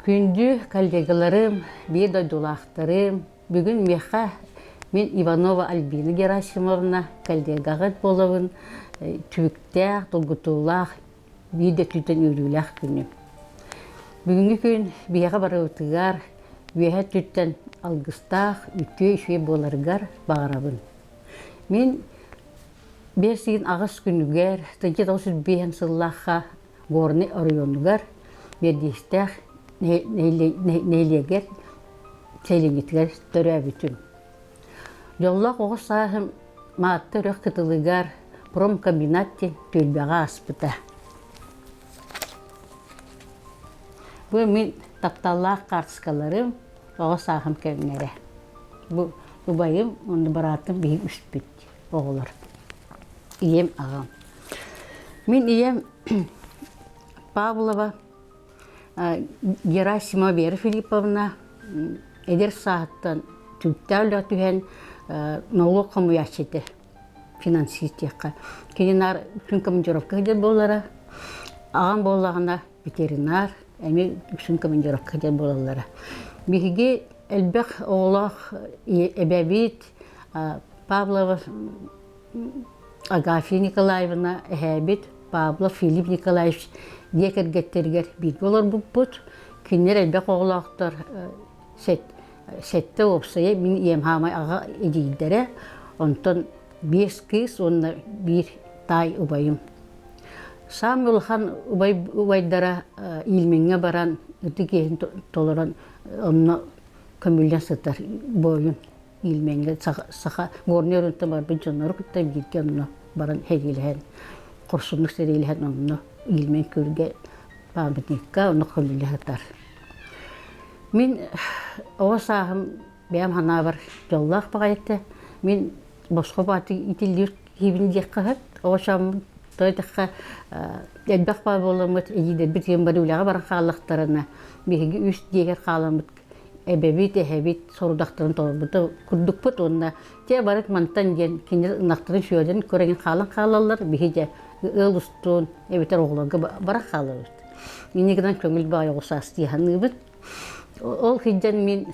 Күндү коллегаларым, bir дойдулақтарым, бүгін меха мен Иванова Альбина Герасимовна коллегағыт болуын түбіктәқ, толгутулақ, бейді түтін үріләқ күні. Бүгінгі күн бияға бары өтігар, бияға түттен алғыстақ, үтті үше боларғар бағарабын. Мен берсігін ағыз күнігер, 1905 сыллаққа горны орионугар, бердестәқ, нейлегер, тейлеңгетігер түрі бүтін. Жоллақ оғыз сағым маатты үрек кытылыгар промкомбинатте төлбәға аспыта. Бұл мен тапталлақ қартыскаларым оғыз сағым кәмінері. Бұл байым, онды баратым бейім үспет оғылар. Ием ағам. Мен ием Павлова Герасимова Вера Филипповна эдер сааттан түттәулі түхен налог қамуячеті финансистияққа. Кейінар үксін командировка дер болара, ағам болағына ветеринар, әме үксін командировка дер болалара. Бігіге әлбәқ оғылақ әбәбет Павлова Агафья Николаевна әбет Павлов Филипп Николаевич декергеттергер билги олар бұппыт. Күнер әлбәқ оғылақтар сәтті опсая мен емхамай аға едейдері. Онтан 5 кыз, онна бір тай ұбайым. Сам ұлхан ұбайдара илменге баран, үті кейін толыран, онна көмілден сытар бойын илменге. Сақа ғорны өрінті бар бұл жонлары күтті бірге онна баран хәгеліген. Құрсынлық сәрейліген онна илмен көрге бабытникка оны көмілі ғытар. Мен оға сағым бәйім хана бар жоллақ бағайты. Мен босқы баты итілдер кейбін дек қағыт. Оға шамын тойдыққа әлбәқ ба болымыт, әйдер біткен бар өліға баран қалықтарына. Бекеге үст дегер қаламыт. Әбәбет, әбәбет сорудақтарын толыбыты күрдік бұт онына. Те барыт мантан ден кенер нақтырын шөйден көреген қалын қалалар. Бекеге ыл ұстуын әбетер оғыларға барақ қалыбыт. Менегіден көңіл бай оғысас дейханы бұт. Ол хиджан мен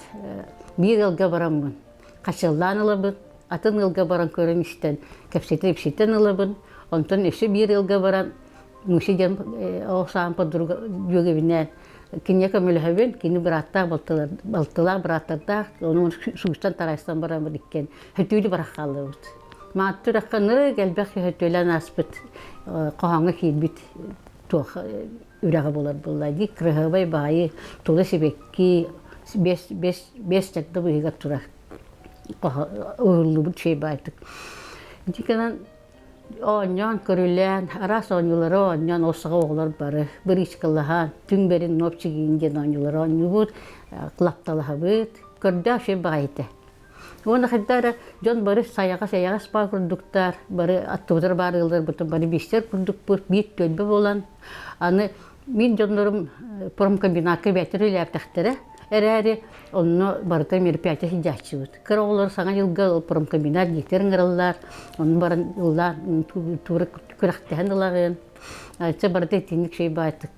bir ылға барамын. Қашылдан ылыбын, атын ылға баран көрін іштен, кәпсетен ылыбын. Онтан өші bir ылға баран, мүшеден оғысағын подруга жөгевінен. Кене көміліғабен, кені бір аттақ балтылақ, бір аттардақ, оның суғыстан тарайстан барамын еккен. Хөтейлі барақ қалыбыт. Мааттыр аққаны әлбәқ хөтейлен аспыт, қоғаңы кейбіт тоқ үрәғы болар болайды. Крығыбай байы, толы себекки, 5 чакты бұйыға тұрақ. Ұғылы бұд шей байтық. Декенен оңян көрілен, арас оңылары оңян осыға оғылар бары. Бір ішкіліған, түн берін нопчы кейінген оңылары оңы бұд, қылапталыға бұд, көрді шей байды. Оны қайдары жон бары саяға спа күрдіктар, бары аттығыдар бары ғылдар бұтын бары бестер күрдік бұд, бет төлбі болан. Аны мен жонларым промкомбинатқа бәтірі ләптіқтірі. Әрәрі оны барыта мероприятия хиджачы бұд. Кір оғылар саңа жылғы промкомбинат дектерін ғырылар, оны барын ұллар туры күрақтығын ұлағын. Айтса барыта етінік шей байтық,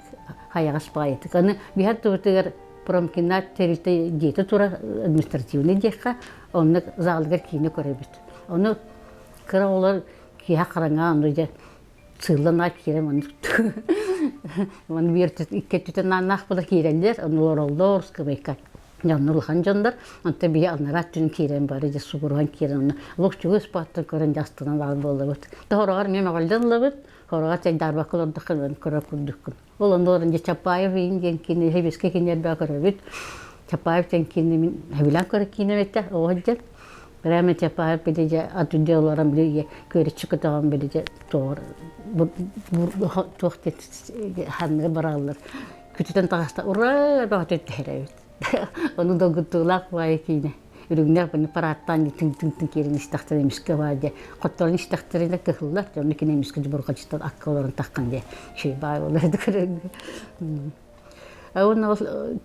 хаяға спа етік. Аны бейхат тұбытығыр промкомбинат терілті деті тура административный декқа, оны залығыр кейіне көрі бұд. Оны кір оғылар кейі қараңа, оны сылын ап керем, оны берді иккеттітін аннақ бұда керелдер, оны оралдор, скабайка. Жанны ұлған жандар, онта бейі анарат түн керем бары, суғырған керем. Лұқ жүгі спаттын көрін жастынан ағын болды бұд. Хорағар мен мағалдан ұлы бұд, хорағар тәй дарбақыл ордықын, көрі күрдікін. Ол онда орын Чапаев ең кені, хебеске кенер бә көрі бұд. Чапаев тән кені мен хәбілан көрі кені бәтті, оғаджар. Бірәмі Чапаев білеже атүнде оларан білеге көрі чықытаған білеже тоғыр. Тоқтет ханығы барағылар. Күтітен тағаста ұра бағыт өтті әрәует. Оны доғыттығылақ бай кейіне. Үрігінер бұны параттан түн керін істақтыр емеске байды. Қоттарын істақтырында көхілілер. Оны кен емеске жұбырға жыстан аққа оларын таққан де. Шей бай оларды көріңгі. Оны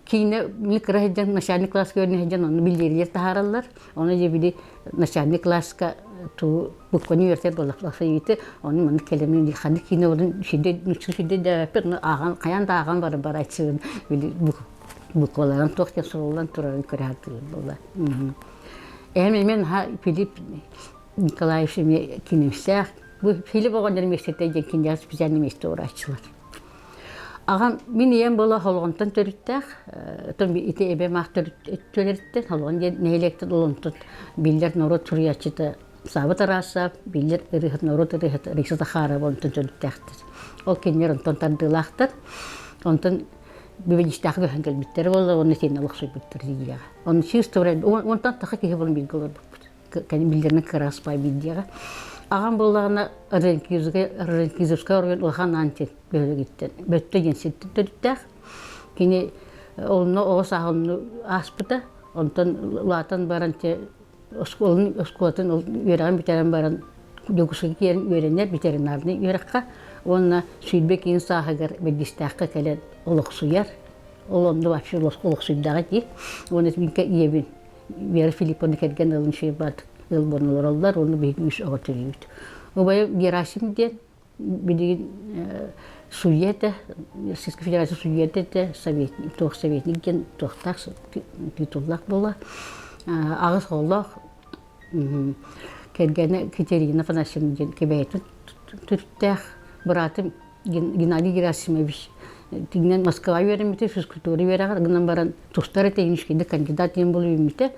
кейіне мүлік рахиджан начальник класска өрінехиджан оны білдерілер тахаралар. Оны же білі начальник класска бұққа университет болақлақса еті. Оны мұны келемін дейханды кейіне олың шүйде дәвәппер. Қаян да аған бары бар айтсығын. Bukolaran tohken sorulan turarın kırhatı bolla. Мен Филипп Николаевич кинемсях. Bu Филипп оған университетте жекин жазып bizden неместе uğraşçılar. Ağam min yen bola holgontan törüttək. Ton ite ebe mahtır törüttə. Holgon neylekten oluntu biller noro turyaçıda sabit arasa biller rihat noro rihat riksata xara oluntu törüttəkdir. Ol kenler ondan tardılaqdır. Ondan бивенистах гөхөнгөл биттер болла оны сен алыксый биттер дия. Оны чистовра онтан тахы ки болон билгелер. Кани билдерне краспай бидия. Агам боллагына ренкизовска орген улхан анти бөлө гиттен. Бөттө генсит төттөх. Кини оны осагын аспыта. Онтан латан баранче осколатын өрән битерен баран дөгүсү киен өренер ветеринарны өрәккә. Онна сүйтбек инсахыгар бедистаққа келен олықсуяр. Олонды вообще олықсуйдаға ди. Оны минке иебин. Вера Филипповна келген ылын шей бат. Ыл борнолар олдар, оны бейгі үш оға түрейді. Обайы Герасим ден, бедеген суйеті, Российская Федерация суйеті де, тоқ советник ген, тоқтақ, титуллақ бола. Ағыз олақ, келгені Катерина Фанасьевна ден кебейтін түрттәқ. Братым Геннадий Герасимович тигнен Москва веремите, физкультура верагар, гынан баран тустары техническийде кандидат ем болу емите.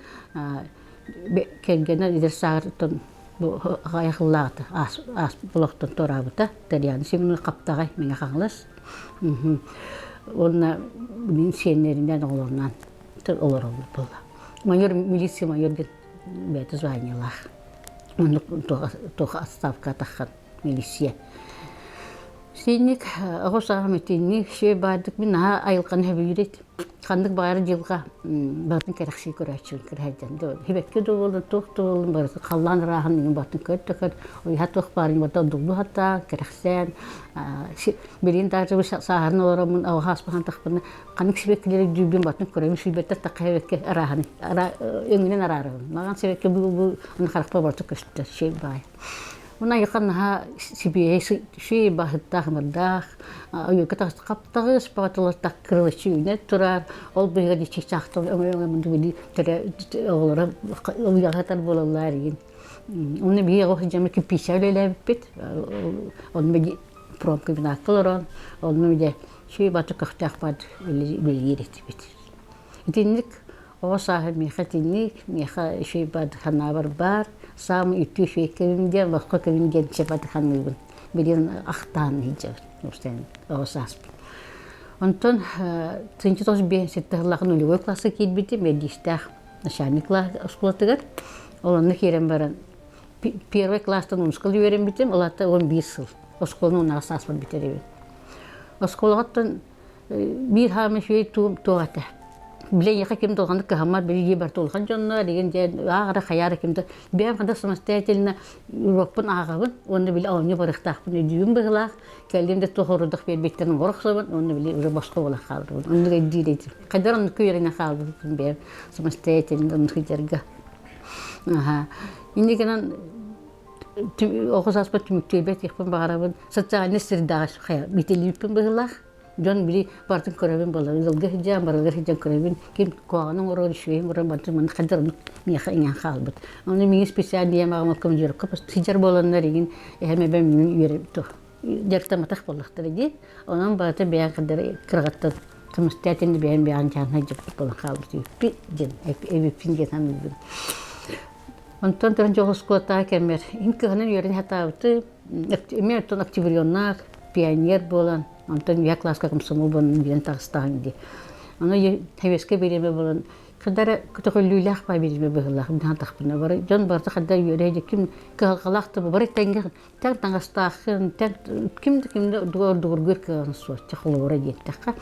Келгені идер сағыртын ғайықыллағыты, ас бұлықтын торабыта, Дарьяны Семеновна қаптағай, менге қаңылас. Онына мен сенлерінден оларынан олар олды болды. Майор, милиция майорден бәті званиялақ. Оны тоға отставка таққан милиция. Сенник оғысағым өтенник шөй бардық мен айылқан хөбейрет. Қандық бағары жылға бардың кәріқші көрәтшіл кірәйден. Хебекке де болын, тоқты болын, барысы қаллан рағын деген батын көрттікір. Ойға тоқ барын батын дұлды хатта, кәріқсен. Берейін дағжы сағарын оларамын, ауға аспаған тақпырны. Қанық себеккілері дүйбен батын көрәйін шүйбеттер таққа хебекке арағын, өңінен арарығын. Маған себекке бұл қарақпа барды көшті, шей бай. Она яқаннаға себе шей бағыттақ мырдақ, ойыққа қаптағы спағатылықтақ кіріліші үйіне тұрар, ол бұйға деші шақтыл өңі-өңі білі оғылары ұяғатар болалар еген. Оны бейе оғы жамы кіппейші өлелі бет, оны бейе промка бін ақылыран, оны бейе шей баты қақтақ бады өлі ереті бет. Етенлік оға сағы меха тенлік, меха шей бады ханабар бар, самый үтті шей көвімден, басқа көвімден шепаты ханмылбын. Берен ақтан ейджавын, ұстайын, оғыз аспын. Онтон, 1995 ғылағын өлігой классы кейдбеті, медистақ начальниклар ұсқылатығар. Оланны керен баран, первый класстан ұнысқыл үйерен бітім, олаты 11 сыл. Ұсқылын ұнағыз аспын бітеребен. Ұсқылығаттан бір хамы шөй туғаты. Билен яқа кем толғанды кахамар білге бар толған жонна деген ағыра қаяры кемді. Бәм қанда самостоятельно Европын ағабын, оны біле ауыне барықтақпын өдейін бұғылақ, кәлдемді тоғырудық бербектерін орықсабын, оны біле уже басқа болақ қалдырбын. Оны да дейдейді. Қайдар оны көйеріне қалдырбын бәм самостоятельно оны қидерге. Енді кенен оғыз аспа түміктейбет еқпін бағарабын, социальный средағы қая бетелейіппін бұғылақ. Жон били бартын көрөбүн болар. Ылгы хижан барылгы хижан көрөбүн. Ким коанын орор шүйен орор бартын мен кадырын меха иңан калбыт. Аны мен специаль ямагым кым жүрөк кып хижар болоннар еген эме бем үйрөп то. Дерте матах боллактыр ди. Онан баты биян кадыр кыргатты. Самостоятельно биян жана жеп болон калбыт. Пи жен эби пинге тамбын. Онтон төрөн жогус клата кемер. Инканын үйрөн хатабыты. Мен тон активирионнак, пионер болон. Антон я класска комсомол болын билен Тағыстаған де. Аны тәвеске береме болын. Қадары күтіғіліліләқ бай береме бұғылақ. Бұдан тақпына бары. Жон барды қадар үйрейді. Кім қағалақты бұл. Бары тәңгі Тағыстағын. Кімді дуғыр гөр кағын суа. Теқылы бұра дейін таққа.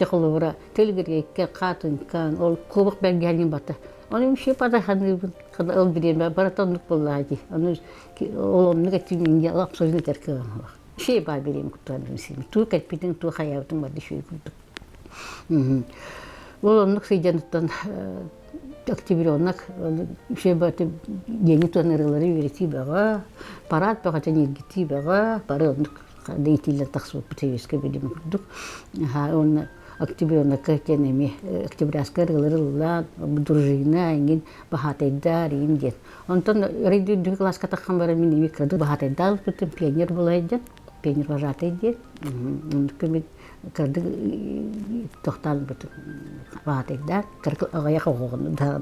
Теқылы бұра. Телгерге екке қатын кән. Ол көбік бәлгелген баты. Оны үші падақаны бұн. Қада ол береме бары таңдық боллады. Ол онны кәтімінде абсолютно тәркіған олақ. Шей бар берем күттуадым сен. Ту кәтпейтін, ту қаябытың барды шей күттік. Ол онлық сейденеттен активирионнақ шей барды дені туанырылары үйрети баға, парад баға және ергети баға, бары онлық дейтілден тақсы болып бітевеске берем күттік. Оны октябрёнка тенеми октябрьская рылырылла дружина ingen бахатайдар инден. Онтон рейди класска таккан бара мен микроды бахатайдар бүтүн пионер булайдын. Пионер вожатый ден. Көмөт кырды тохтан бүтүн бахатайдар агая когон да.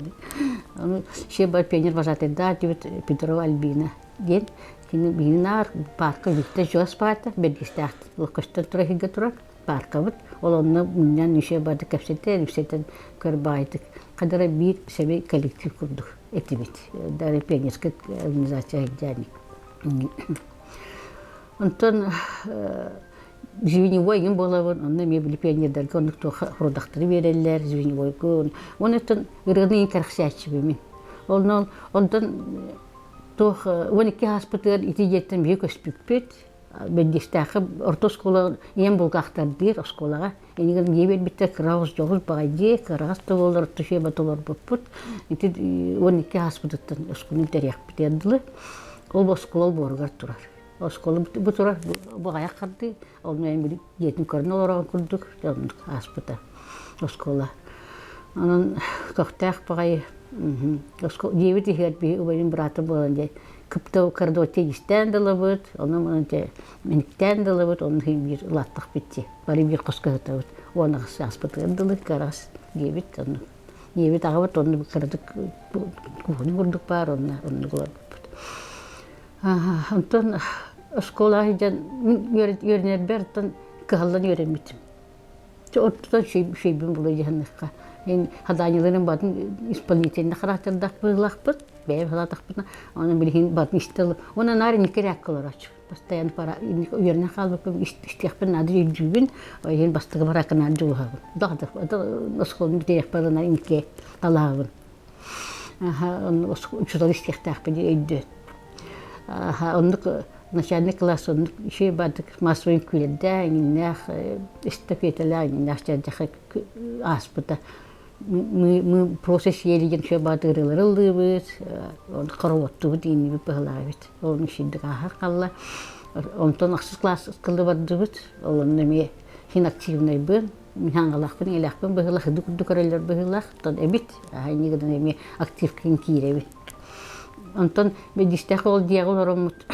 Аны шеба пионер вожатайдар дебит Петрова Альбина ден. Кини бинар парка викте жос пата бедистат локостан турахига турак парка бут олонна муннан неше барды капсетер үсетен көрбайтык кадара бир себе коллектив курдук этибит дары пионерская организация жани онтон живиневой им болавын онна мебли пионердер кондукто продактыры берелер живиневой кон онтон ырыны кархсячы бими онтон тох 12 хаспытыр итижеттен бик өспүкпөт бедистахы орто школа ем булгактардыр школага энеген ебет битте крауз жогуз багайди караста болор түшө батолор буппут ити 12 хаспытыттан школун терек битедиле ол школа боргар турар школа бу турар багаяк карды ол мен бир жетин көрнөлөр курдук хаспыта школа анан коктак багай Девять лет у моего брата было, кто кардоте стендаловод, он стендаловод, он им латах пяти, парим куската вот, он сейчас потребовал карас девять, он девять, а вот он кардок кухни курдук пар, он глад. Антон школа идет, юрнер бертон кахалан юремит. Что шейбим было яхнеха. Ин хаданиларын батын исполнительный характердак былахпыт, бәйб халатакпытна, оны билген батын истел. Оны нарын керек кыларач. Постоянно пара уерне халбып истехпен надыр жүбүн, ен бастыгы баракына жулхабын. Дагы да школны битерек барына инке талабын. Он учитель истехтахпен өйдө. Онды начальник класс он еще бадык массовый күлдә, иннах эстафеталар, иннах жадах аспыта. Мы процесс елеген еще бадырылырылдыбыз, он караваттыбы дейінбі бұғылабыз. Оның ішінде қағар қалла. Онтон ақсыз класс қылды бардыбыз, оның неме хин активный был, миханғалақпын, елақпын бұғылақ, дүкірелер бұғылақ, тон әбіт, негеден неме актив кін кейребі. Онтон бедістәқ ол диағыл орамыт,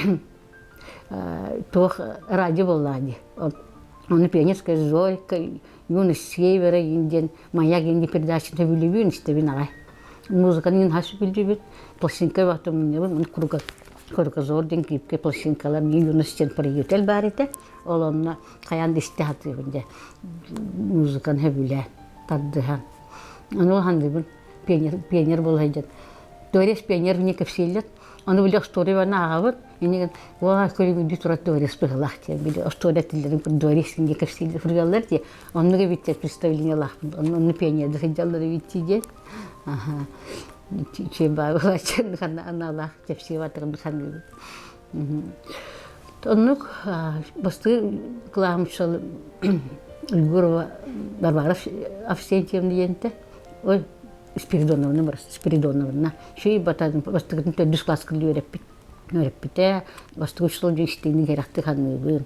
тоқ радио болады. Оны пионерская зорька, юность севера, инден, маяк инди передачи на вилюбин, истебин ага. Музыка нин хашу билюбин, пластинка вату минебин, он кругозор ден кипке пластинкалар, мен юностен приютел барите, олонна каян дистехаты бинде, музыкан хебиле, таддыхан. Аны хандыбин, пионер болайден. Дорес пионер вне капсилет, аны биле история вана агабын, инеген ва көрүмүндү турат дорес быгылак те биле история тилдерин дорес вне капсилет фургаллар те, онуга битте представление лахпын, оны пионер дыхыжаллары битти де. Ага. Чеба вачен хана аналах тепсиватырын ханды. Онук басты кламшал Гурова Барбаров Авсентьевна дегенде. Ой, Спиридоновна бар, Спиридоновна. Шей батадын бастыгын төдүс класс кылды өрөппүтэ, бастыгы ушул жештейни керакты ханыбын.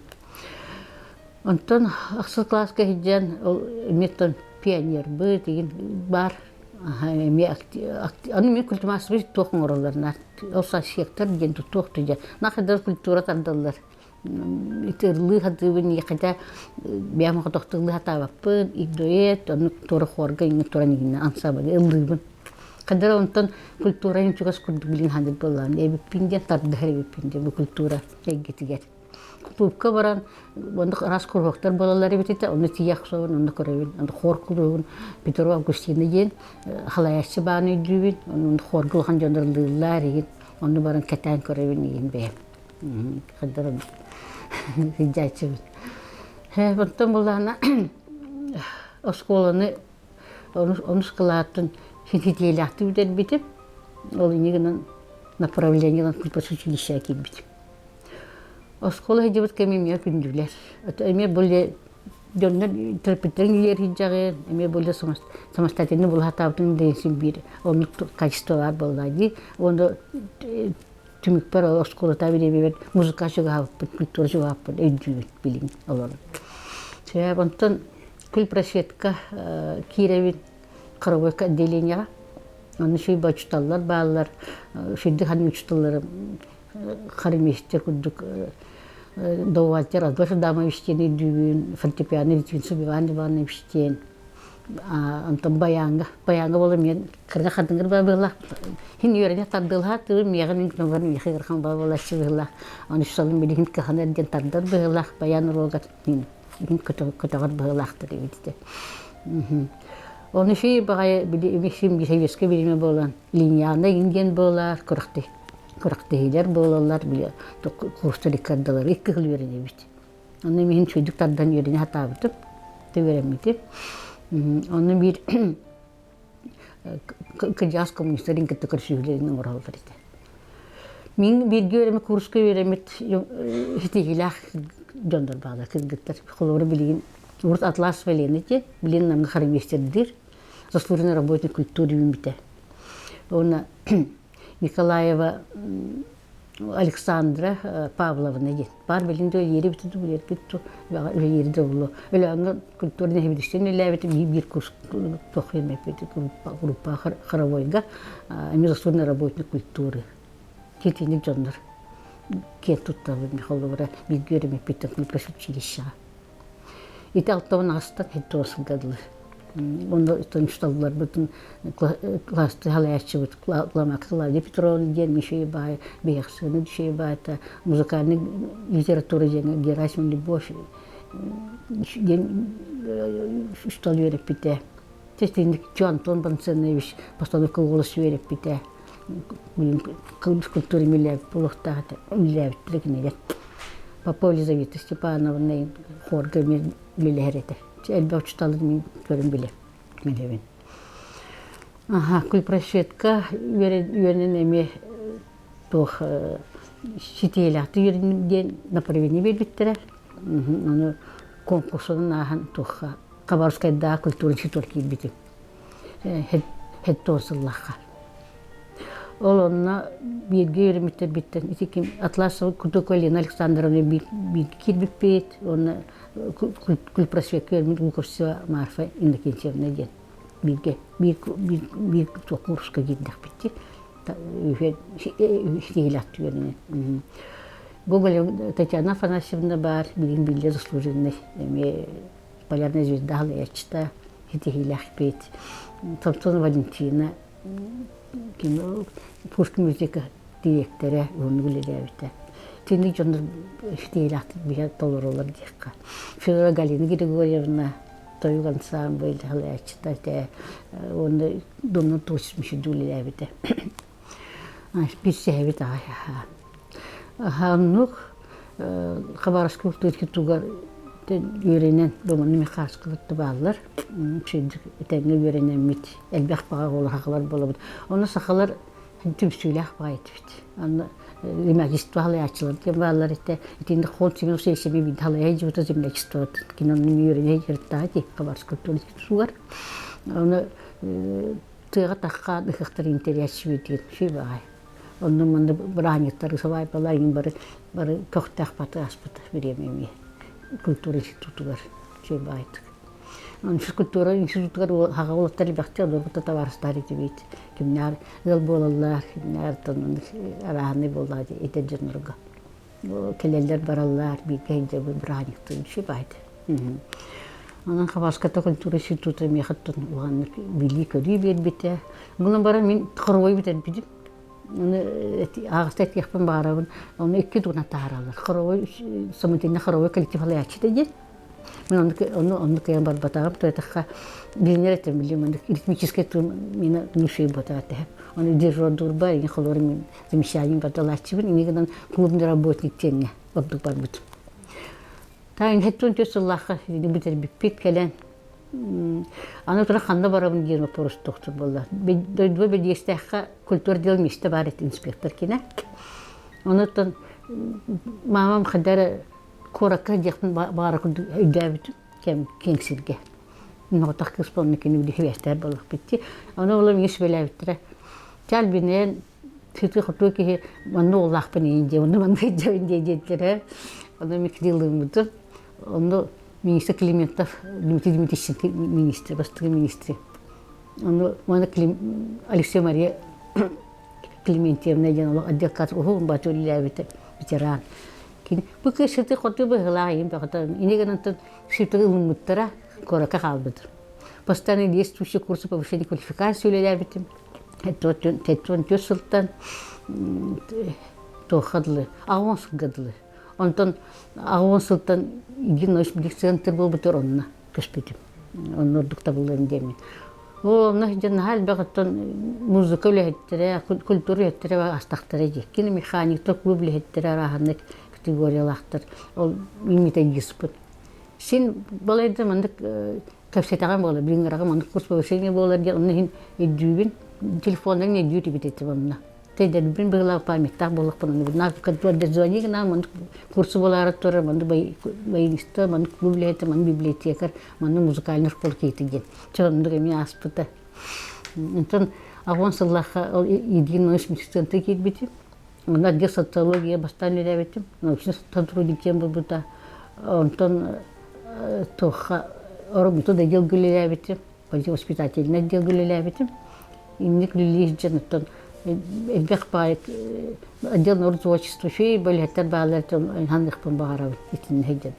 Онтон аксыл класска хиджан меттон пионер бы деген бар. Аны мен культурасы тоқын ораларына. Олса сектор деген тоқты же. Нақыдар культура тардалар. Итерлы хадыбын еқада бәміға тоқтығылы хатабаппын, игдоет, оны торы хорга, еңі тора негіне ансабады, ылдыбын. Қадара онтан культура ең чуғас күрді білін хандыр болған. Эбіппінден тардығар эбіппінден бұл культура егетігер. Тупка баран, онда рас курвактар балалары бетете, оны тияқ соғын, оны көребін, оны хор күрігін, Петрова Августина ген, халаяшы бағын өйдібін, оны хор қылған жондырылдылар еген, оны баран кәтән көребін еген бәйім. Қадырын, хиджайчыбын. Онтан болағына, осколаны, оны шқылаттын, хитейлі ақты бітер бітіп, ол енегінен направлениялан культурс училища әкел бітіп. Оскола хиджабыт кәмемия күнділер. Әме боле жоннан терпеттерін елер хиджағын, әме боле самостатенні бұл хатабытын дейсін бір. Оның качестволар болады. Оны түмік бар оскола табире бер музыка жүгі хаппын, культура жүгі хаппын, өйдігін білін оларын. Сөйіп, онтан күл просветка киревин қарабойка отделениеға. Оны шүй бачталлар, балалар, шүйді хан учталары қарыместер күдік доватер, азбашы дама виштені дүйін, фортепиано витвин субиван диваны виштен. Антон баяңға болы мен кірға қадыңғыр ба бұлақ. Хин үйеріне тардылға, тұғы меғын үңкінігін меқи қырқан ба болашы бұлақ. Оны шысалым білі хин кіған әрден тардар бұлақ, баян ұролғат хин көтіғар бұлақтыр ебетті. Оны шей бағай білім бейсевеске біліме болан. Линияна инген болар, күрақтығылар болалар, курстары кардалар, екі қыл үйеріне бейті. Оны мен сөйдік тардан үйеріне хатабытып, төверемейді. Оны бір кыжас коммунистерин кетті көршігілерінің оралдар еді. Мен бірге өреме курсқа өремет хетегілақ жондар бағда кіргіттер. Қолоры білген Урт Атлас вәлені де, білен намға қарыместердер. Заслуженный работник культуры бите. Оны Николаева Александра Павловна де. Бар білінде ері бітті, білер бітті, ері де болу. Өлі аңға культурны хебедістен өлі әбеті бір курс тоқыймек беті группа Харавойға. Әме заслуженный работник культуры. Кетенік жондар. Кет тұттабы Михайловра білгі өремек бітті училища. Ити алтауын астан хетті осыл қадылыр. Onda tanıştılar bütün klasta halayatçı bu klamaklar Petrov'un diyen bir şey var, bir şey var da müzikalni literatürü diyen Gerasim Liboş diyen stol verip bite. Testindik Anton Banseneviç postanovka голос verip bite. Bilim kultürü milli bulukta milli tekniğe. Papa Elizaveta Stepanovna хорга milli herete. Elbette uçtalı mı görün bile. Milevin. Aha, kul prasvetka yönen emi toh şitiyelahtı yönen направление belirttiler. Onu konkursunun ahan toh Kabarskayda kulturun şitorki bitti. Het tosullaha. Olonna bir görmüşte bitti. İtikim Atlasov Kutukolin Aleksandrovna bir kirbipet. Onu kul prasvet görmüş Gukosova Marfa İndikensevne diyen. Bir kurska gittik bitti. Şihilat yönüne. Гоголев Татьяна Афанасьевна бар, bilgi заслуженный. Полярная звезда Галечта, Хитихилях петь. Томсон Валентина, Пушкин музыка директоры, onu gülerevde. Тенdik jondur Хитихилях bir толор olur diyekka. Федора Галина Григорьевна, Toyuk ансамбль Галечта, onu domunu tosmuş gülerevde. Bir sehevi daha ya. Hanuk Kabarski Urtutki Tugar yörenen romanı mekaskılıklı bağlar. Çünkü etenge yörenen mit elbek bağı olur haqlar bulabıd. Onu saxalar tüm süylək bağı etbid. Onu limagist bağlaya açılır. Diyen bağlar ete etinde xol çimin seçimi bir halaya cıvıta zimlekist vardı. Kinonun yörene yırttağı di Kabarski Urtutki Tugar. Onu tığğa taqqa dıqıqtır interiyatçı bediyen şey bağı. Onun manda branitları savay balayın barı tohtaq batı aspıtı verememi. Kultur institutu var. Şey baytık. Onun şu kultura institutlar haga olatları baktı da bu tavarstari gibi. Kimler yol bolallar, kimler tanın arahane boladı eteceğinurga. O keleller barallar bir gence bu branitı şey baydı. Onun Kabarskata kultura institutu mehattın uğanlık bilgi ködü bir bite. Bunun bara min tıqırvayı biten bidim. Onu ağustet yapın bağırın, onu iki dona taharalar. Xaroy, samantinne xaroy kolektif halayatçı dedi. Ben onu kıyam bar batağım, toyataqa bilinir etem bildim. Ritmiçiske mina nuşey batağıtı hep. Onu dirjor durba, yine xalor min zemşayın batalaşçı bin, yine kadar klubunda работник tenge, baktık bar bütün. Tayin hettun tösüllaqa, biter bipit kelen. Ana tura xanda barabın diyen oporus doktor bolla. Doyduva bir diyestəxqa kultur dilmişti baret inspektor kine. Ondan mamam xadara koraka diyaqtın barakı üdəbitim kengsilge. Noqtaq kısponu kini bir hüvəstər bollaq bitti. Ona olam yes belə bittirə. Çal binen tütü xutu ki mannu ollaq binen ince, onu mannu ince ince jeddirə. Onu mikdildim budu. Onu министр Климентов, Дмитрий министр, бастығы министр. Оны Алексей Мария Климентьевна деген отдел кадр ухун батулилябыты ветеран. Бұл кешірді қоты бұғылағайын бақытын. Инеген антын шептігі ұлмыттыра қорақа қалбыдыр. Постоянно действующие курсы повышения квалификации үлелябытым. Тәттон төсілттен тоқадылы, ағуан сылғадылы. Онтан ағуан сылттан един нойшмелік центр бол бұтыр онына көшпетім. Оның ордықта болуын демен. Оны жанахал бақыттан музыка үләхеттері, культура үләхеттері астақтары де. Кені механиктар клуб үләхеттері арағанық категориялақтар. Ол имитай диспут. Сен балайды мандық кәпсетаған болар, білін араға мандық курс повышение болар де, оны хин еддүйбін, телефонларын еддүйті бітетті бамына. Тәйдәді білін бұғылағы паметтақ болық бұнын. Нағып кәдуады звонигі на мандық курсы болары тұры, мандық баянисты, мандық клуб үләхетті, мандық библиотекар, мандық музыкальный школ кейтіген. Чоғындығы мен аспыты. Онтан ағуан сыллаққа едген нойшмелік центры кейт бітім. Онда отдел социология бастан үләбетім. Научный сотрудниктен бұл бұта. Онтан тоққа орымты да дел гүлеләбетім. Воспитательный отдел гүлеләбетім. Иннік үлелейіз жаныттан. Элбек байк отдел творчества шей бөлеттер бағалардың хандықпын бағарабын етінің хейден.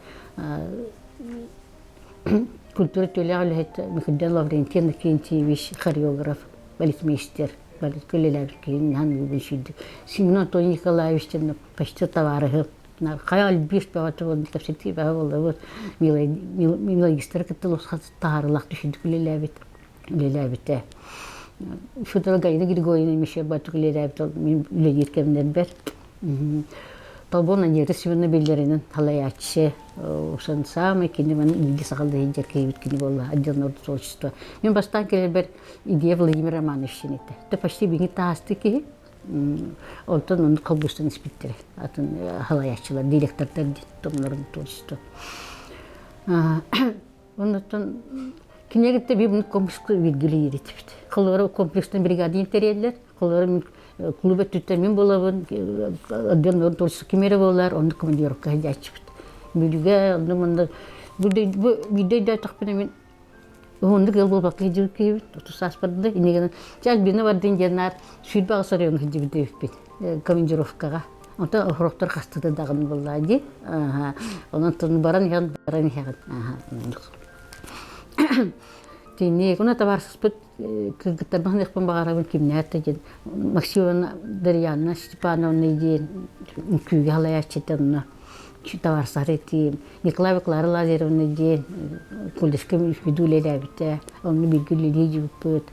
Культура төлеғілі хейді Михайдан Лаврентьевна Кентьевич, хореограф, балетмейстер, балет көлеләбір кейін хандығы бөлшейді. Семен Антоний Николаевичтен почти товарығы. Қай альбиш бағаты болды, кәпсетті баға болды. Милогистер кіттіл тағарылақ түшеді көлеләбіті. Федор Гайда Григорьевна Миша Батуклеряб, мен үлет кемден бер. Толбона нері сүйіні белдерінен талаячы. Осан самый кенде мен илгі сақалды хенжер кейбіт кені болды, отделный орды творчество. Мен бастан келер бір идея Владимир Романович шенеті. Ты почти беңі тағасты кей. Олтан оны қалбустан іспеттері. Атын халаячылар, директордар томлардың творчество. Ондан Кинегетте бибин комплекс вилгили еретипти. Кылары комплекстен бригада интерьерлер, кылары клубет түттен мен болабын, отдельный творчество кемері болар, оны командировка хадячипт. Бүліге, оны мында, бүдейді тақпына мен, онды кел болбақ кедеу кейбіт, отыз аспарды, инеген, жаз бені бардын жанар, сүйіл бағы сарайын хадебіде өкпет, командировкаға. Онда охроқтар қастыды дағын болады. Онын тұрны баран еған. Тенек, оны табарсыз бұд, кіргіттарбағын еқпен бағарабын кемнәрді ден. Максимовна Дарьяна Степановна ден, күйге халай ачетен, табарсар етейін. Николай Клара Лазаревна ден, көлдешкем үйдулелі әбіті, оны белгілелі жібіп бұд.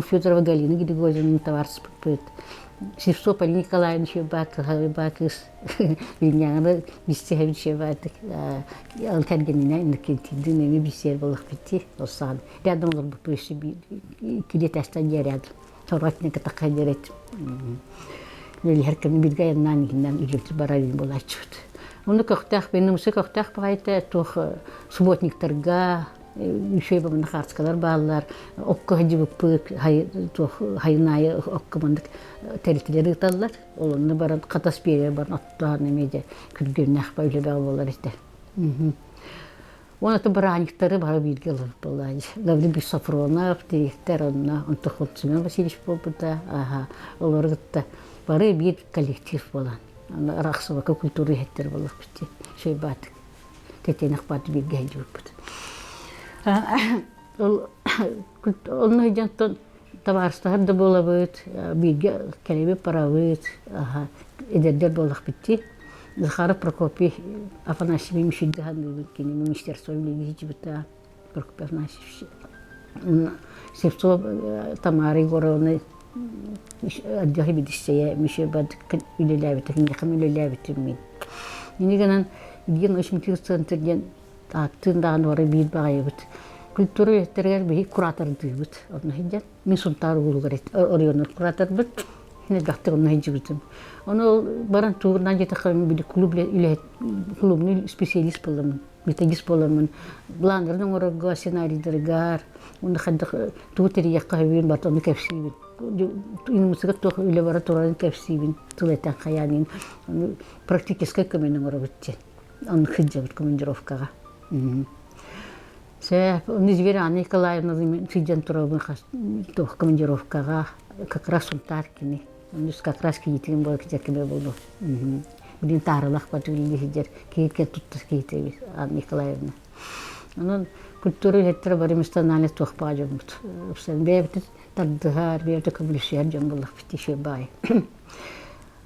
Федорова Галина Григорьевна табарсыз бұд. Шевцов Полина Николаевна бакыз, бейняңыры бістеғабін бадық. Ал кәргеніне үндікентейдің әме бістер болық бітті, осыған. Рядом олар бұл өсі күлет әстан жерядым. Торғатына кітаққа деретім. Өлі әркімі білгі әйіннан егіннен үйлетір барайын бола чүрді. Оны көқтақ, бені мұсы көқтақ бағайты, тоқ субботниктарға, үшей бамын қарскалар бағалар, оққа жібік бұқ, хайынайы оққа мандық тәрілтілері ұталар. Оланы баран қатас берер барын аттуағын әмейде күргенін ақпа үлі бағы болар еді. Оны браниктары бары білгі алып болады. Гаврил Сафронов, директор онына, Антохон Семен Васильевич болбыда, олар ғытта бары бір коллектив болан. Рақсывақа культуры еттер болып бітті. Шөй бадық. Тетен ақпады білгі әйді өкпіді. Оны жантан табарыстағыр да бола бұд, білгі кәлебе пара бұд, едердер болақ бітті. Захаров Прокопий Афанасьевич мүшілді ханды өткені министерство білгі жібіті Прокопий Афанасьевич. Севцов Тамара Егоровна отделы бедістея мүше бадық үлеләбіті, кенеқым үлеләбіті мен. Енегенен едген өшімтер центрден аттындағын оры бейіл бағай бұд. Культура өттергер бейі кураторды бұд. Оны хейден. Мен сұнтары болу қарет. Орионыр куратор бұд. Хенет бақты оны хейджі бұдым. Оны баран туғырнан жеті қамын білі клубный специалист боламын. Методист боламын. Бланырның орыға сценарийдергар. Оны қадық туғытері яққа өйін барды оны кәпсейбін. Инымысыға тоқ үйлі бара тұрарын кәпсейбін. Тұлайтан қаянын. Практическай көменің оры бұдтен. Оны хыджа бұд командировкаға. Он Звера Анна Николаевна Фиден Туровын командировкаға как раз Унтаркины. Он как раз кейтен бол кетекеме болду. Билин тарылах патулли хидер кейткен туттас кейтеби Анна Николаевна. Onun kültürü hettire barımızdan alet tohpa jomut. Sen beybet tardığar beybet kabulüşer jomullah bitişe bay.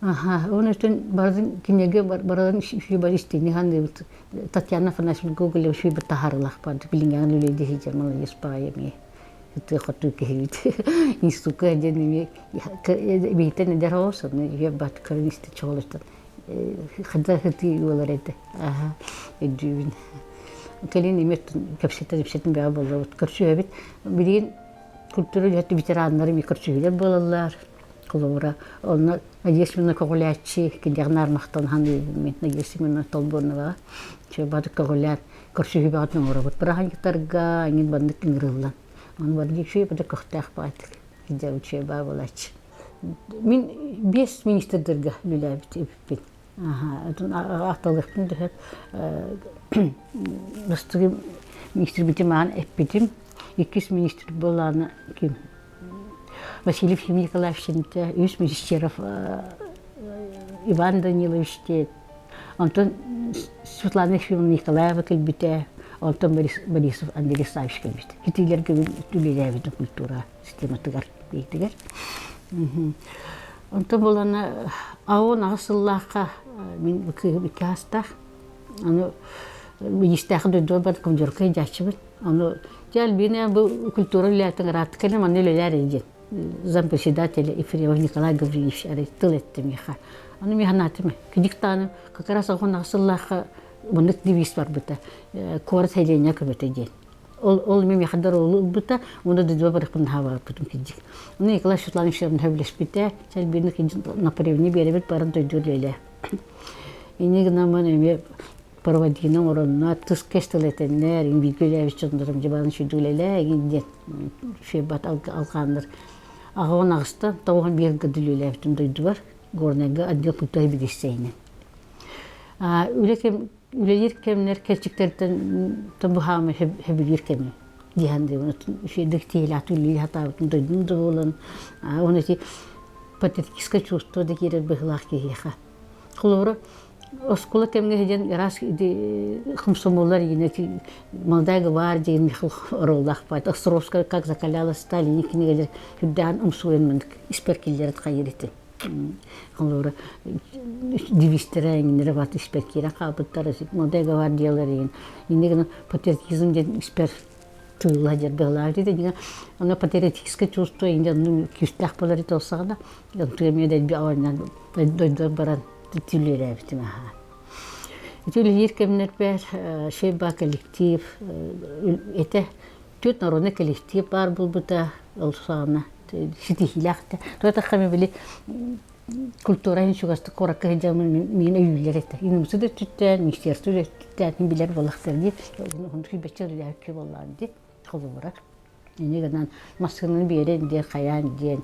Aha, onun için bazen kinege bazen şey var istediğini hani Tatyana falan şimdi Google'e şey bir taharlak pad bilingan lüle diye jamal yespaya mi. Itu khatu kehit. Instuka jeni biten der olsa ne ya bat kariste çalıştı. Khadar hati olarak. Aha, edüvin. Kelin imet kapseten bir abla karşı evet. Bilin kültürü hatta bitiranları bir karşılar bolalar. Kulura onlar ayesmina kogulatçı kindernar mahtan hani metne ayesmina tolborna va. Çebat kogulat karşı batın orabut. Berahan targa ingin bandık ingirlan. On vardı şey bada kahtak batık. Gidev çeba bolaç. Min 5 ministerdirga lülabit ipit. Aha, adın ahtalıqtın da Rastırım minister bitim an epitim. İkis minister bolanı kim? Василий Николаевич, üst министров Иван Данилович, Антон Светлана Николаева кельбите, Антон Борисов Андрей Савич кельбите. Китилер кебин түлелебит культура систематыгар бейтигер. Антон болана аон асыллака мен бикастах. Аны министрдер дөдө бар командировка жачыбын. Аны жал бине бу культура лятын рат келем аны лелер иде. Зампредседателя Ефремов Николай Гаврилович тылетти миха. Аны миханатыме. Кидиктаны как раз он асыллаха мындык девиз бар бута. Корот хеленя кебете ден. Ол ми хадар ол бута, онда да бар кын хава бутум кидик. Аны Николай Светланович хавлеш бите, чел бирни направление беребет барын төйдүлеле. Ине гнаман эме проводина орунна тускештелетеннер, имбигелевич чондурум жабан шүдүлеле, инден шебат алгандыр. Ағауын ағыста тауған бергі дүлелі әбітім дойды бар, горнайға аддел құлтай бігістейіне. Үлелер кемнер кәлчіктерден тұбығамы әбілер кемі. Диханды, шедік тейлі атулі хатабытын дойдың дұғылын. Оны те патетикісқа чувство да керер бұғылақ кейеға. Құлыры, Оскула кемге хеден раз комсомоллар егене Молдайга бар деген михал ролдах пат. Островская как закаляла Сталин кинегелер хүддан умсуенмендик исперкиллер кайрыты. Олора дивистере ингенер бат исперкира кабыттар Молдайга бар диялар еген. Инеген патриотизм деген испер туйладер белар диде деген. Ана патриотическое чувство инден күстах болар ите олсагда. Янтуемеде би аварнан дойдор баран тилелер битим аха. Тилелер кемнер бер шеба коллектив эте төт народный коллектив бар бул бута олсана ситихилахта. Тота хами били культура иншугасты коракка хеджамын мен өйлер эте. Инумсы да түттен, министерство да түттен билер болактар дип, онды бечерлер ке болган дип кылыбырак. Инегенен масканы берен де каян ден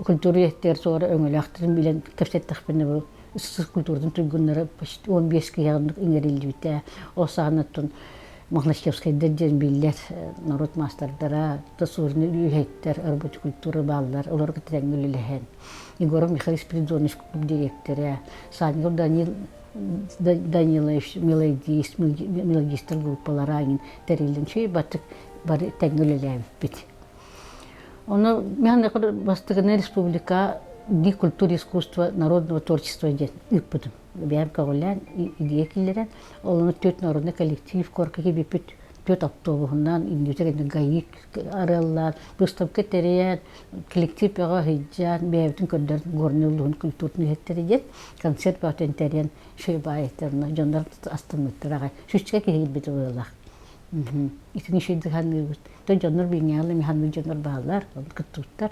культуреттер sonra öngölöktürün bilen köpsettikpini bu ıssız kulturdan tügünleri 15 kıyağınlık ingerildi bite. O sağınıttın Mahlashevskay'da den biller narod masterdara da sorunu üyeytler, arbuç kulturu bağlar, olar gıtırengülü lehen. Igor Mikhail Spiridonis klub direktörü, Sanyor Danilovich melodistler gruppalara terilin şey batık bari tengülü lehem bit. Onu механик бастыгына республика ди культура искусства народного творчества ден ыппытым. Бәрка голлан идея килерен, олны төт народный коллектив коркаги бипит төт автобусунан индүтеген гайик араллар, выставка терен, коллектив яга хиджан, бәйтин көддер горнылын культурны хеттереген, концерт батен терен шөй байтерна, жандар астымыттырага. Шүчкә кигел бит булалар. İtin işe dihanlı bu. То жанр бинялы механны жанр bağlar, кыттыктар.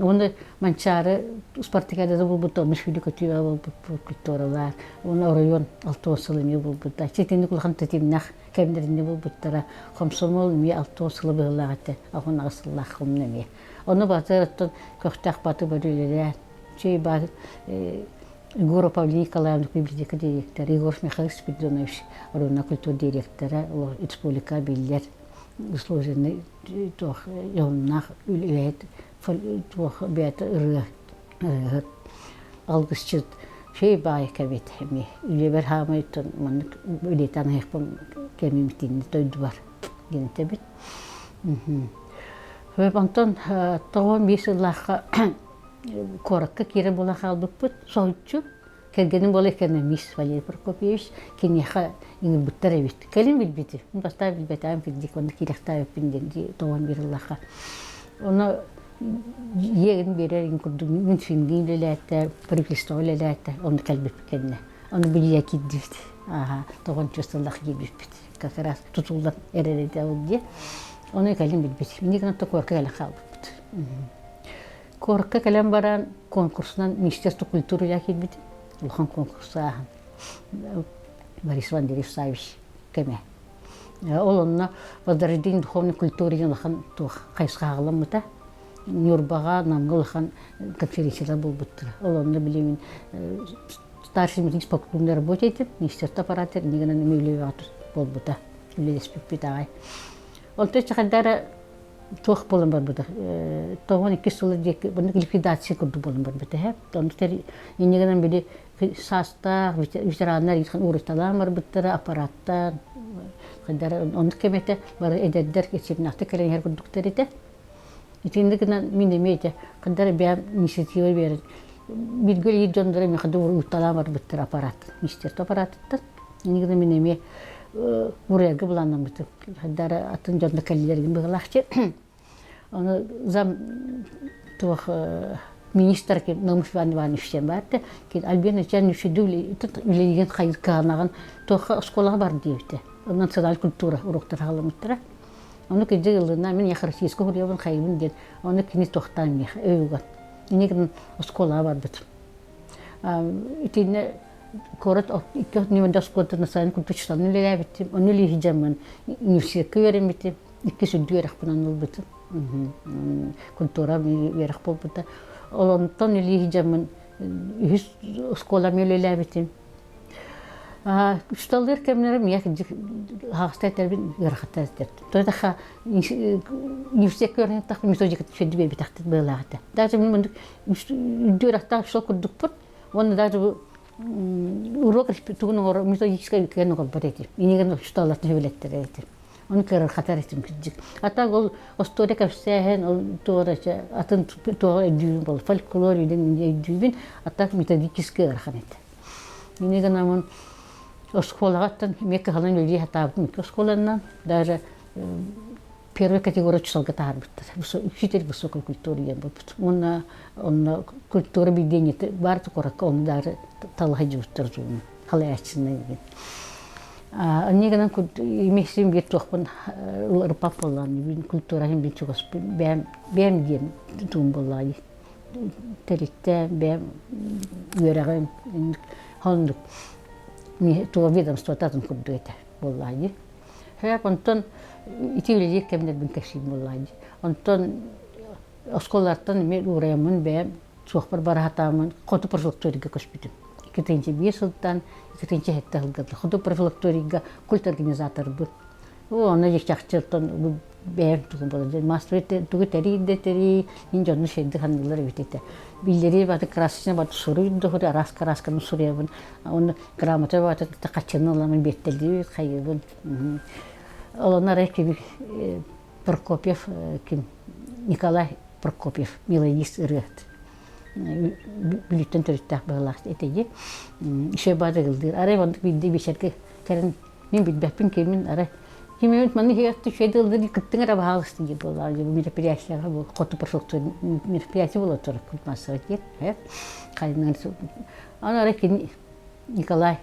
Onu mançarı Spartakada da bu bulmuş bir kötüye bu kulturlar. Onu rayon altı osılımı bu da. Çetinli kulağın tetimnah kendilerini bu buttara. Komsomol mi altı osılı bağlattı. Ahun asıllah kumnemi. Onu batırttı köktak batı bölüler. Şey bak Егор Павлий Николаевна библиотека директоры, Егор Михаил Спиридонович, Рона культура директоры, республика биллер, служенный тох ялнах үлет, тох бет алгысчыт şey bayka bitmi. Üleber hamaytın man ületan hepim kemimtin toydu var. Gene tebit. Ve bantan toğun bisillah korakka kire bola kaldık soğutçu. Kergenin bola ekonomist Valeri Prokopyevich kinyaha ingin buttar evit. Kelim bilbiti. Basta bilbiti am fildik onu kirekta yapindin toğun birillaha. Onu yeğen birer inkurdum min filmgiyle lehte, priklistoyle lehte, onu kalbip kendine. Onu biliye kiddifti. Aha, toğun çöstallak gibipti. Kakaras tutuldan ererede o diye. Onu kalim bilbiti. Minik nokta korka kalan kalbipti. Korka kalan baran konkursundan Ministerstvo kulturuyla gibipti. Ulhan konkursu ahan. Boris Vanderevsavich keme. Olonna Возрождение духовной культуры лахан тух кайсгагылымыта. Нюрбага намгылхан конференциялар болбуттур. Олонда билемин старший инспекторный работает, министерство аппараты нигана немелеватыр болбута. Үлелеспек битагай. Олта чакадара тух болон барбута. Тогон 2 жыл дек буну ликвидация курду болон барбута. Тондер нигана биде саста ветерандар итхан урталар барбуттар аппараттар. Кадар он кемете бар эдеддер кечипнакты келен хер курдуктарите. Итиндигинен минемете кадар бям инициатива берет. Билгел йондора мехадур уталар барбуттар аппарат. Министерство аппараттар. Нигана минеме уряга буланнан бит. Кадар атын жонда каллерген быгалакчы. Аны зам тух министр ки Номуш Ивановичтен барды. Ки Альбина Чанушидули үлеген кайырканаган тух школага бар дейбите. Националь культура уроктар халымыттыра. Оны кеже жылына мен яхыр сиско хурябын хайбын ден. Оны кини тохтан мех өйгөн. Инеген школа бар бит. Итине корот икки немендас кото националь культурчтан эле бит. Оны ли хижамын университет көрем бит. Икки сүдүрөк бунан ул бит. Культура берек болбута. Олонтон ли хижамын үз школа мелеле бит. Шталдер кемнерим я хастайтер ярхатастер. Тодаха университет көрнөк так методика шедибе битакты белагата. Даже мен дөрөктө шокурдук пут. Оны даже урок тугунор методический кенок болбатет. Инеген шталлатны белеттер эти. Оны кер хатарытым киджик. Ата гол историка всеһен ол тоорача атын тоора дүүн бол фольклор иден дүүн ата методический арханет. Инеген амон школағаттан мекке халан үлі хатабын мекке школаннан даже первая категория чусалга тарбыттар. Учитель высокой культуры ен болбут. Онна культура биденети бар тукоракка оны даже талга жуттар жуун. Халай ачынна деген. Негенен имесим бир тохпун ырпап болган культураһын бир чугас бем дем тун боллай. Теритте бем үйрәгән хондук tuo ведомство татын курдуйта боллайы. Хэп онтон итилек кемнет бин кашим боллайы. Онтон осколлардан мен урамын бем сохпар баратамын коту префектурига көчпүтүм. 2-5 жылдан 2-7 жылга коту префектурига культ организатор бу. Оны жакчылтан бем тугун болду. Мастер тугутери инжонну шейди ханылар битете. Билleri batı krasçına batı soruyu da hore raskanu soruyabın. Onu gramata batı takachını olanın betteldi kayıbın. Onlar ekibi Prokopyev kim Nikolay Prokopyev milayist ırıht. Bülütten törüttah bağlast etedi. İşe batı gıldır. Aray bandık bildi bir şarkı karen min bilbepin kemin aray. Kimiyet mani hiyatı şeyde ıldır yıkıttın araba halısın gibi olar. Bu merpiyaslar bu kotu prefektur merpiyası bula torak kutmasa vakit. Kayınlar ana araki Nikolay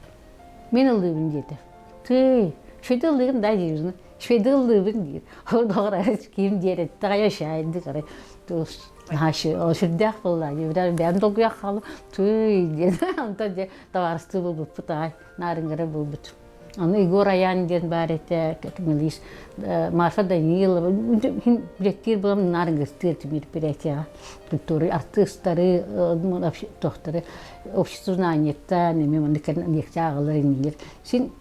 men ıldığın dedi. Tüy şeyde ıldığın da diyorsun. Şeyde ıldığın diyor. O doğru kim diye taya şahidi kare. Dost haşı o şiddet vallahi ben dokuya kalı tüy diye anta diye tavarstı bu putay narıngara bu but. Аны Игорь Аян ден бар эте, Мелис, Марфа Данилова, билеттер булам нарынгыстыр мероприятия. Культуры, артистлары, тохтары, общество знаниета, неме мандыкан нехтагылар инилер. Син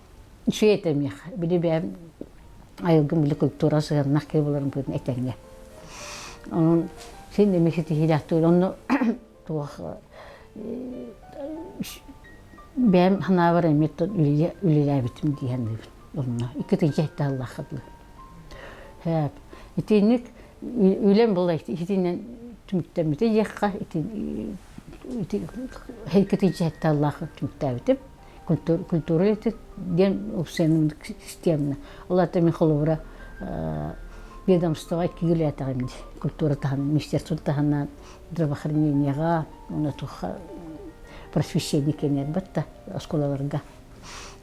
шуетемих, биде бәм айылгым биле культура сыгырнак ке буларын бүтүн этеңне. Onun sen de meşeti hilattı onu tuğ ben hana var emet üle bitim diyen onunla iki tecehte Allah kadlı hep itinik ülen bulay itinen tümtemite yakka itin iki tecehte Allah tümtemite kültürü eti diyen opsiyonun sistemine Allah temin xolura ведомство кигиле тагын культура тагын министерство тагын здравоохранениега уна туха просвещение кенер батта школаларга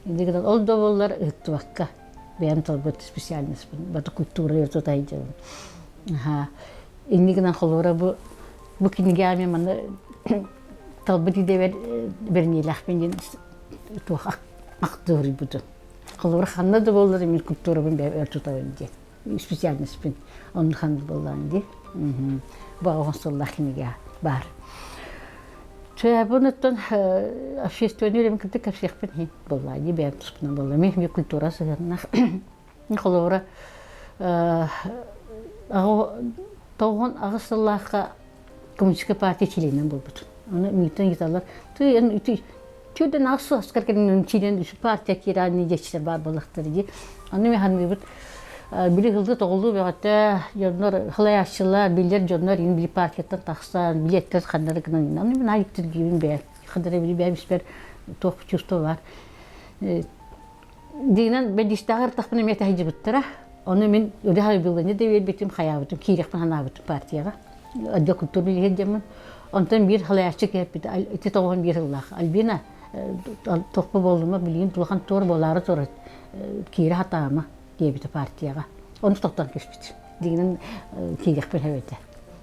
дигден ол доволлар ыттыбакка бем талбыт специальность бата культура ерто тайжы ха иннигинен холора бу кинигами мана талбыт иде бернилах бенген туха актори буту холора ханна доволлар мен культура бен ерто тайжы специальность пен он хан болланды. Багонсуллахнига бар. Чебонтон общественный время как всех пен болланды бем туспна болла. Мен культура сыгырнах. Холора тогон агысыллахка коммунистическая партия членен болбут. Аны митен гиталар. Түйден асыл аскаркенин член партия кирани жечтер бар болактыр ди. Аны мен ханыбыт били хылды тоголду бегатта жоннор хылаяшчылар билер жоннор ин били паркеттен таксан билеттер кандары гынан аны мен айыктыр гибин бе кандары били бебиспер тох чувство бар дигинен бедиштагыр тахпын мете хижибыттыра аны мен өдө билгенде де бетим хаябытым кирекпен ханабытым партияга адда культура хеджемин онтон бир хылаяшчы кепти эти тогон бир хыллах альбина тохпу болдума билин тулхан тор болары тор кире хатама дебит партияга. Он токтон кеспит. Дигинен кигек бер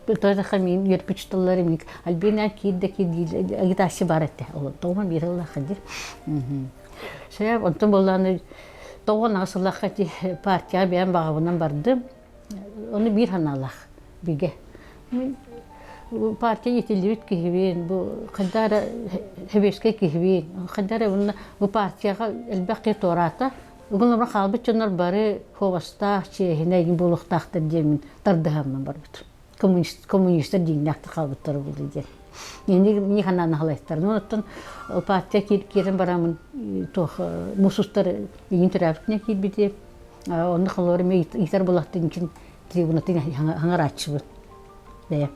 бул тойда хамин ерпичталлары мик альбина кидде агитация бар этте. Ол тогон бир ылла хадир. Себеп онтон болланы тогон асыллакка партия бен багыбынан барды. Оны бир ханалах биге. Партия етилдибит кихибин, бу кандара хебеске кихибин, кандара бу партияга элбакы тората. Угунлар халбыт жоннор бары ховаста чехинегин булуктактыр демин тардыгаман барбыт. Коммунисттер дигнактыр халбыттар булду ден. Энди мени хананы халайттар. Онтон партия кирен барамын тох мусустар интерапне кирбите. Онда халор ме итер булактын чин трибунатын хаңарачыбыт. Бе.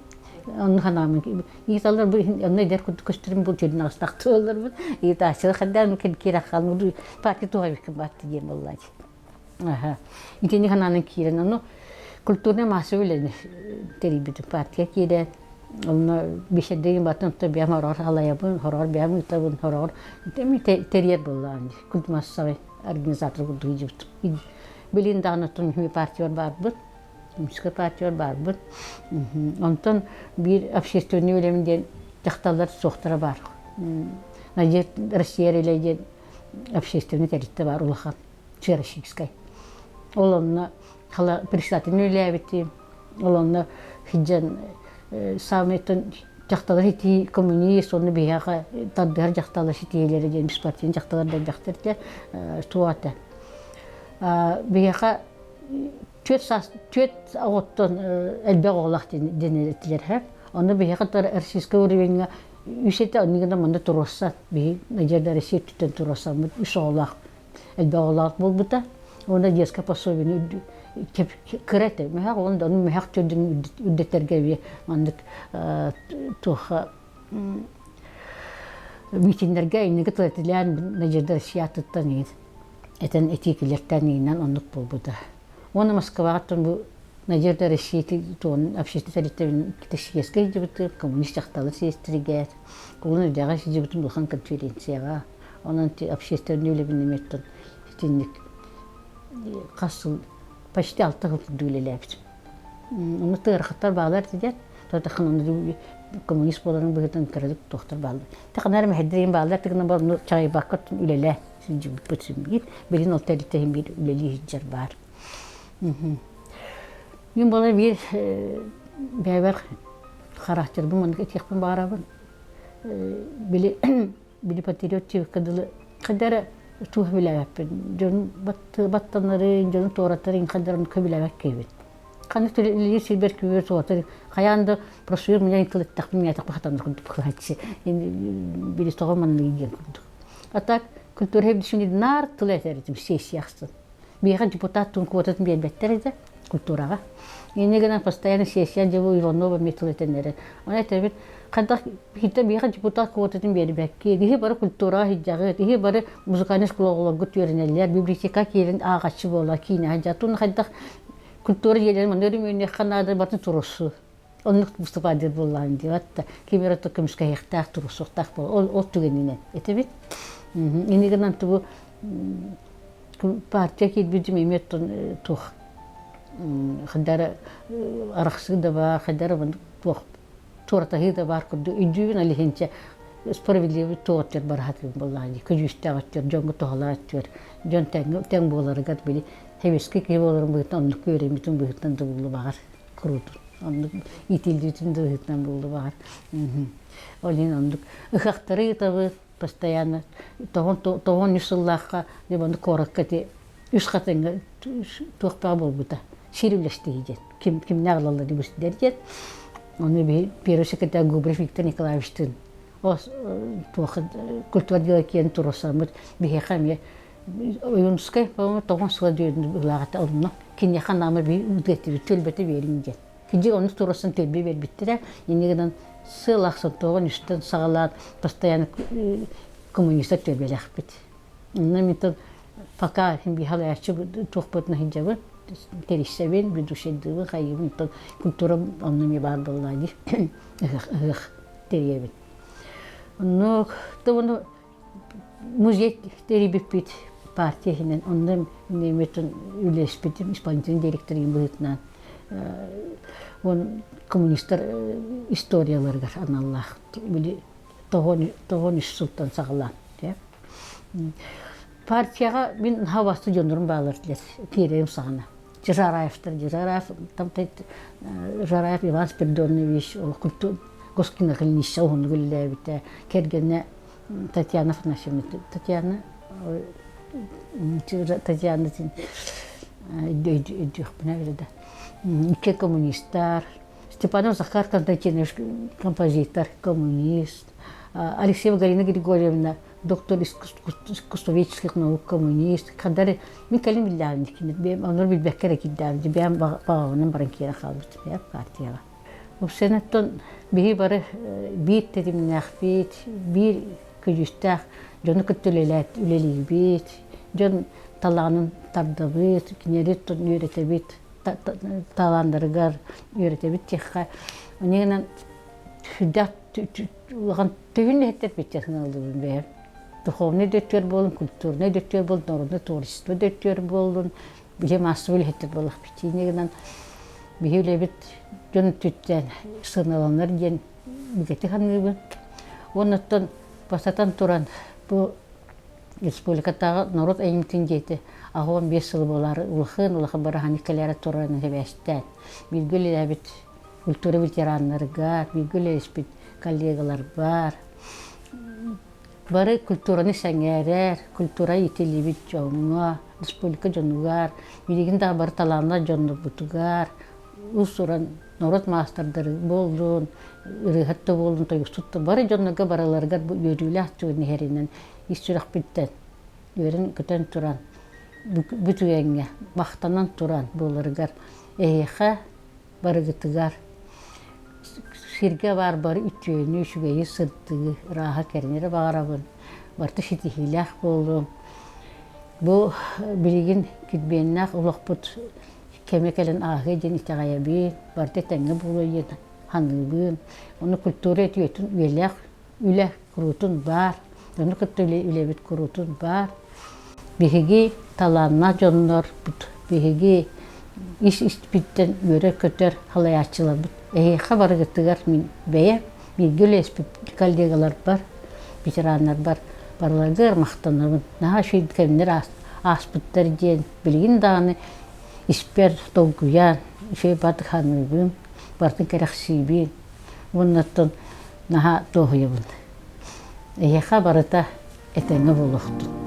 Onun hanımın insanlar bu ne der kostüm bu çölün astaqtı olur bu. İtaçı kadar mümkün kira kalmıyor. Parti tuhaf bir battı diyeyim vallahi. Aha. İtini hanımın kiren onu kültürne mahsulü teribidi partiye kire. Onu bir şey değil batın tabi ama horar halayabın horar bir ama tabun horar. Temi teriyer vallahi. Kültür masası organizatör bu duyucut. Bilin dağınıtın bir parti var bu. Müzik partiyor var bu. Ondan bir общественный öleminde tahtalar soğutara var. Najet Rusya ile общественный terite var ulahan. Çerşikskay. Olanla hala председатель ölebitti. Olanla hiccan sametin tahtalar hiti komünist onu bir yağa tadbir tahtalar hitiyeleri gelmiş partinin tahtalar da tahtalar tuata. Bir yağa Tüet ağıttan elbette oğlak denetler hep. Onu bir kadar ersiske uğrayınca üstte onunla manda turasa bir Nijer'de resit tutan turasa mı üç oğlak elbette oğlak bul bu da. Ona diyeska pasovini krete. Mehak onda onu mehak çözdüm üddetlerge bir mandık tuha mitinlerge inne gittiler Nijer'de resit tutan iyi. Eten etiklerden inan onluk bul bu da. Onu Moskva'dan bu Nijer'de reşiti ton общественный kitişkeske jibit komünist tahtalar sestirge. Kulunu daga jibitun duhan konferansiyaga. Onun общественный ölemini metton tindik qasıl почти 6 yıl dülelebit. Onu tarixtar bağlar diye taxın onu komünist bolanın bu yerden kırılıp doktor bağlı. Taxınlar mehdirin bağlar tıgına bunu çay bakıp ülele Sicibutsun birin otelitehin bir üleli hiccer var. Gün bana bir beraber karakter bu manık etkipin bağırabın. Bili patriot çift kadar tuh bile yapın. Canım battanları, canım toratları kadarını kabile yapın. Kanı tüleli silber küver toratları. Kayanda prosedür mü yani kılık takvim ya takvim hatan kurduk kılaçı. Bili stoğamanlı gidiyor kurduk. Atak kültür hep düşündü nar tületerdi bir şey yaksın. Bir депутат тун квотатын бербеттерди культурага. Энегенен постоянно сессия жабы Иванова методетенери. Ана тебит кандай хитте bir депутат квотатын бербекки. Дихи бары культура хиджагы, дихи бары музыкальный школаларга төренелер, библиотека келин агачы бола, кине жатун кандай культура жерден мөнөрүмүнө канада батын турусу. Онлук выступать боллан деп атты. Кемерото көмүскө яктак турусуктак бол. Ол түгенинен. Этебит. Энегенен тубу partiya ki bizim emetten tuh kadar arası da var kadar ben tuh tortahı da var kudu ücüğün alihince spraviliyevi tuğatır barahatlı vallahi kujuşta atıyor jongu tohala atıyor jon teng boları gat bili heveski ki boları bu tanıdık öğrenmiştim bu tanıdık buldu var kurudu anlık itildiğinde hıttan buldu var olin anlık ıhaktarı tabi постоянно тогон юсуллахка дебанды кораккати үс катынга туакпа болбута ширилешти дет ким наглалды дебус дердет оны би пересекета губрев Виктор Николаевичтин ос туак культура дилакен туросамыт би хаме уюнскай по тогон сладыйын лагата олно кине ханамы би үдетти төлбөтө беринге кине оны туросын төлбө бербиттире энегеден сылақсын тоғын үстін сағалар постоянно коммунистер төлбелек бит. Намитон пока бихал ячы тоқпытны хиджабы теришсебен бидушеддығы қайыбын тон культура оннами бар боллады. Теребин. Но тоны музей теребип бит партиясынан оннам неметон үлеспетим исполнительный директорын бұлытынан. Он коммунистер историяларга аналлах били тогон султан сагалан деп. Партияга мен хавасты жондурун баалардылар. Перем сагына. Жараев там Жараев Иван Спиридонович ол культур госкина кылныша он гүллебите. Кергене Татьяна Афанасьевна Татьяна идёт бинавида. Икки коммунисттар, Степанов Захар Константинович композитор, коммунист, Алексеева Галина Григорьевна доктор искусствоведческих наук, коммунист. Кадары мен калим билдавин дикинет, онор билбеккере киддавин, бем багаванын баранкера калбыт, партияга. Обсенеттон биги бары бит тедимнах бит, бир көжүстах, жону көттөлелет, үлелигбит, жон таланын тардабыт, кинереттон үйретебит. Таландыргар үйретебит техка. Онегенен хүддат уган төгүн хеттеп битчесин алдыбын бе. Духовный дөттөр болун, культурный дөттөр болун, народный творчество дөттөр болун, биле массовый хеттеп болук бит. Онегенен бихиле бит жон түттен сыналанар ден бигети ханыбын. Онуттан басатан туран бу республикатагы народ эймитин жети. Ағуан 5 жыл болар, улахын бараханы кәлері тұраны әбәстән. Билгілі әбіт культура ветеранларға, билгілі әспет коллегалар бар. Бары культураны сәңәрер, культура етелі бит жоңға, республика жоңғар, билеген дағы бары таланла жоңғы бұтығар. Ұсыран народ мастардары болдың, үрігітті болдың, тойғыстықты. Бары жоңға бараларға өрілі ақтығын әрінен естірақ біттен, өрін күтен тұран. Бүтүгенге бақтанан туран болыргар эйха барыгытыгар сирге бар бары үтчөөнү үчүгейи сыртыгы раха кернере баарабын барты шитихилях болдум бу билигин китбеннах улакпут кемекелен агы жен итагаяби барты теңге болойын ханыбын оны культура этүетүн үелях үлэх курутун бар оны кыттылы үлебит курутун бар Бихиги таланна жоннор бут, бихиги иш бitten göre kötör halayatçılar but. Xabarı gıttıgar min beye, bir gülespip kollegalar var, veteranlar var. барлагыр мақтанабын. Наха шүйд кемнер аспыттар ден білген даны испер толгуян, шүй баты ханыбын, барды керексибин. Оннаттан наха тоғыйыбын. Эйеха барыта этеңе болуқтын.